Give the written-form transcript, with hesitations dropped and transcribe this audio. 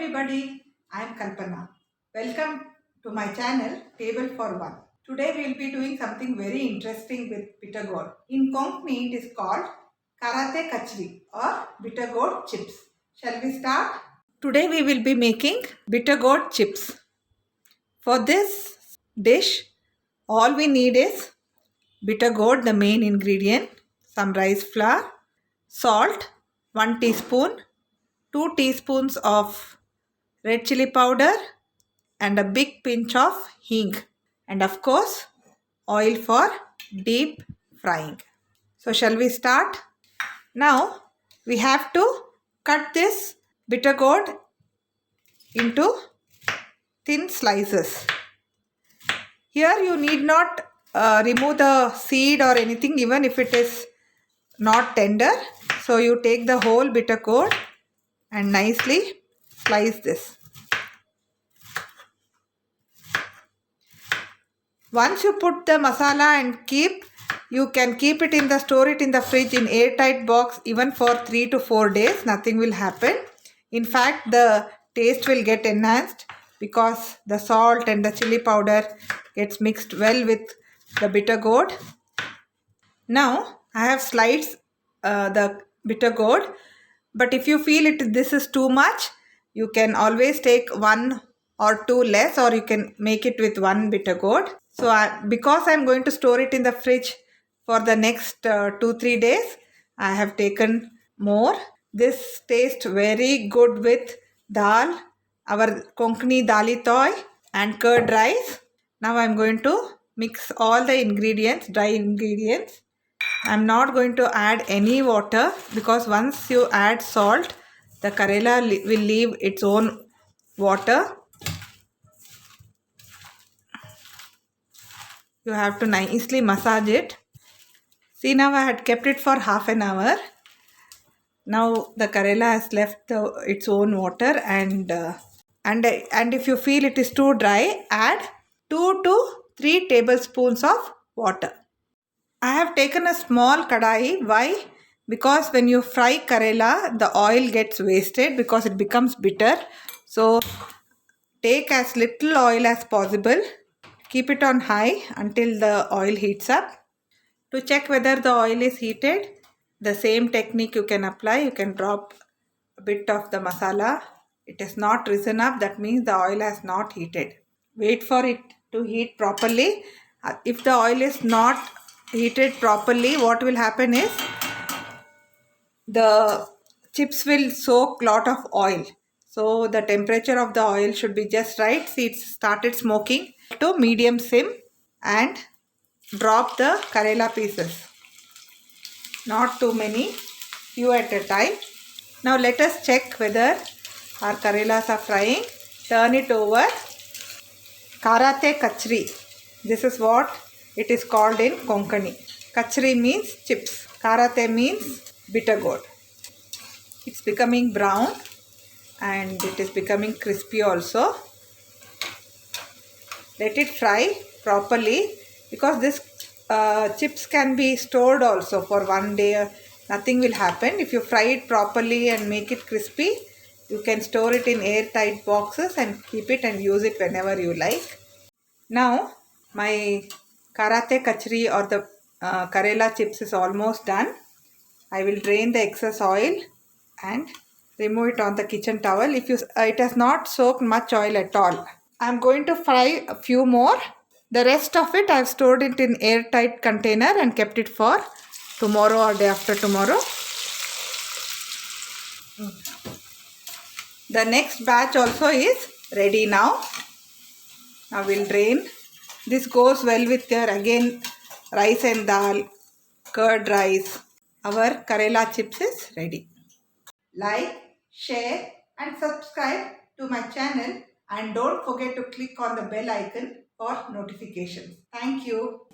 everybody, I am Kalpana. Welcome to my channel Table for One. Today we will be doing something very interesting with bitter gourd. In Konkani it is called Karate Kachri or bitter gourd chips. Shall we start? Today we will be making bitter gourd chips. For this dish, all we need is bitter gourd, the main ingredient, some rice flour, salt, 1 teaspoon, 2 teaspoons of red chili powder and a big pinch of hing, and of course oil for deep frying. So shall we start? Now we have to cut this bitter gourd into thin slices. Here you need not remove the seed or anything, even if it is not tender. So you take the whole bitter gourd and nicely slice this. Once you put the masala and you can keep it in store it in the fridge in airtight box even for 3 to 4 days. Nothing will happen. In fact, the taste will get enhanced because the salt and the chili powder gets mixed well with the bitter gourd. Now I have sliced the bitter gourd, but if you feel this is too much, you can always take 1 or 2 less, or you can make it with 1 bitter gourd. So because I am going to store it in the fridge for the next 2-3 days, I have taken more. This tastes very good with dal, our Konkani dali toy, and curd rice. Now I am going to mix all the ingredients, dry ingredients. I am not going to add any water because once you add salt, the Karela will leave its own water. You have to nicely massage it. See, now I had kept it for half an hour. Now the Karela has left its own water, and if you feel it is too dry, add 2 to 3 tablespoons of water. I have taken a small kadai. Why? Because when you fry Karela, the oil gets wasted because it becomes bitter. So take as little oil as possible. Keep it on high until the oil heats up. To check whether the oil is heated, the same technique you can apply. You can drop a bit of the masala. It has not risen up, that means the oil has not heated. Wait for it to heat properly. If the oil is not heated properly, what will happen is the chips will soak lot of oil. So the temperature of the oil should be just right. See, it started smoking. To medium sim and drop the Karela pieces. Not too many, few at a time. Now let us check whether our Karelas are frying. Turn it over. Karate Kachri. This is what it is called in Konkani. Kachri means chips. Karate means bitter gourd. It's becoming brown and it is becoming crispy also. Let it fry properly because this chips can be stored also for 1 day. Nothing will happen. If you fry it properly and make it crispy, you can store it in airtight boxes and keep it and use it whenever you like. Now my Karate Kachri or the Karela chips is almost done. I will drain the excess oil and remove it on the kitchen towel. If it has not soaked much oil at all. I am going to fry a few more. The rest of it I have stored it in airtight container and kept it for tomorrow or day after tomorrow. The next batch also is ready now. Now we will drain. This goes well with your again rice and dal, curd rice. Our Karela chips is ready. Like, share and subscribe to my channel, and don't forget to click on the bell icon for notifications. Thank you.